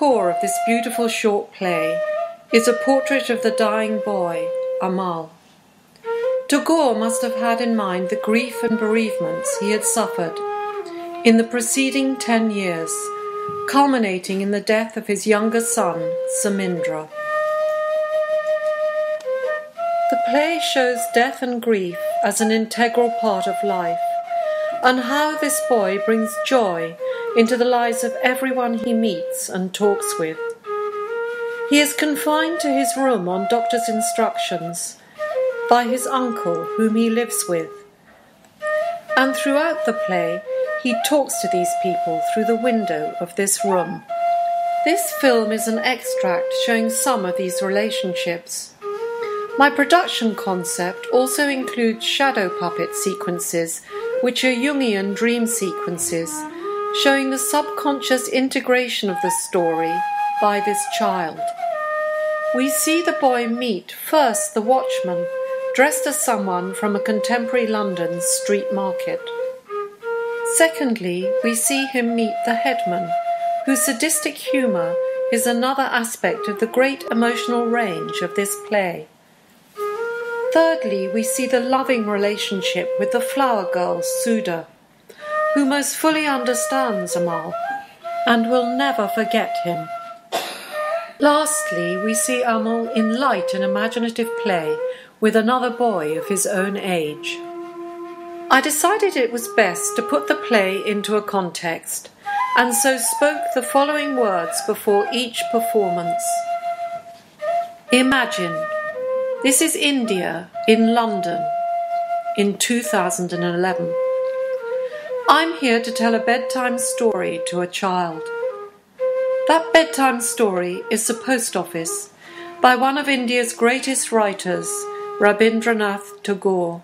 core of this beautiful short play is a portrait of the dying boy, Amal. Tagore must have had in mind the grief and bereavements he had suffered in the preceding 10 years, culminating in the death of his younger son, Samindra. The play shows death and grief as an integral part of life, and how this boy brings joy into the lives of everyone he meets and talks with. He is confined to his room on doctor's instructions by his uncle, whom he lives with. And throughout the play, he talks to these people through the window of this room. This film is an extract showing some of these relationships. My production concept also includes shadow puppet sequences, which are Jungian dream sequences, showing the subconscious integration of the story by this child. We see the boy meet first the watchman, dressed as someone from a contemporary London street market. Secondly, we see him meet the headman, whose sadistic humour is another aspect of the great emotional range of this play. Thirdly, we see the loving relationship with the flower girl, Sudha, who most fully understands Amal and will never forget him. Lastly, we see Amal in light and imaginative play with another boy of his own age. I decided it was best to put the play into a context, and so spoke the following words before each performance. Imagine, this is India in London in 2011. I'm here to tell a bedtime story to a child. That bedtime story is The Post Office by one of India's greatest writers, Rabindranath Tagore.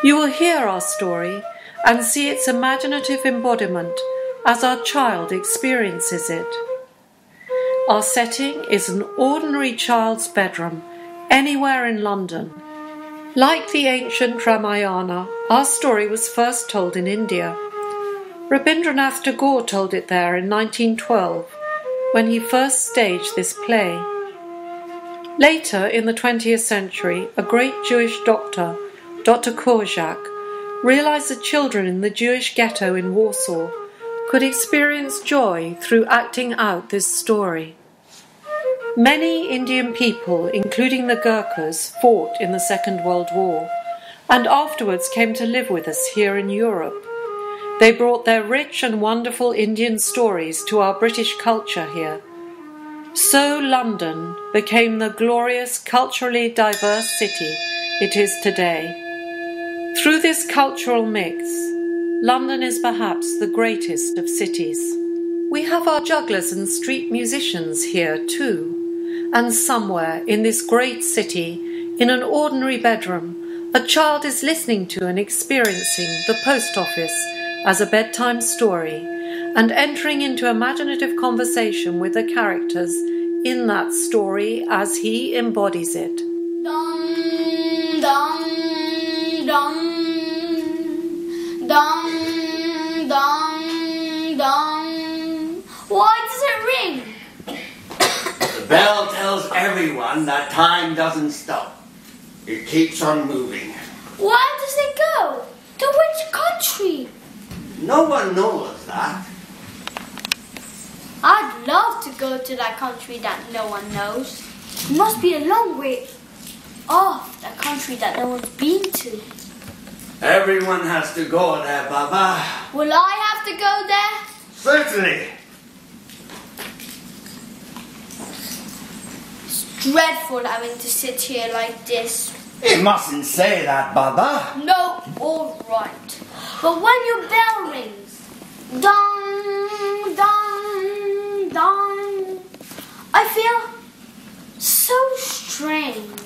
You will hear our story and see its imaginative embodiment as our child experiences it. Our setting is an ordinary child's bedroom anywhere in London. Like the ancient Ramayana, our story was first told in India. Rabindranath Tagore told it there in 1912, when he first staged this play. Later, in the 20th century, a great Jewish doctor, Dr. Kozak, realized that children in the Jewish ghetto in Warsaw could experience joy through acting out this story. Many Indian people, including the Gurkhas, fought in the Second World War and afterwards came to live with us here in Europe. They brought their rich and wonderful Indian stories to our British culture here. So London became the glorious, culturally diverse city it is today. Through this cultural mix, London is perhaps the greatest of cities. We have our jugglers and street musicians here too. And somewhere in this great city, in an ordinary bedroom, a child is listening to and experiencing The Post Office as a bedtime story and entering into imaginative conversation with the characters in that story as he embodies it. Dum, dum, dum, dum, dum, dum. Why does it ring? The bell tells everyone that time doesn't stop. It keeps on moving. Where does it go? To which country? No one knows that. I'd love to go to that country that no one knows. It must be a long way off, that country that no one's been to. Everyone has to go there, Baba. Will I have to go there? Certainly. It's dreadful having to sit here like this. You mustn't say that, Baba. No, all right. But when your bell rings, dong, dong, dong, I feel so strange.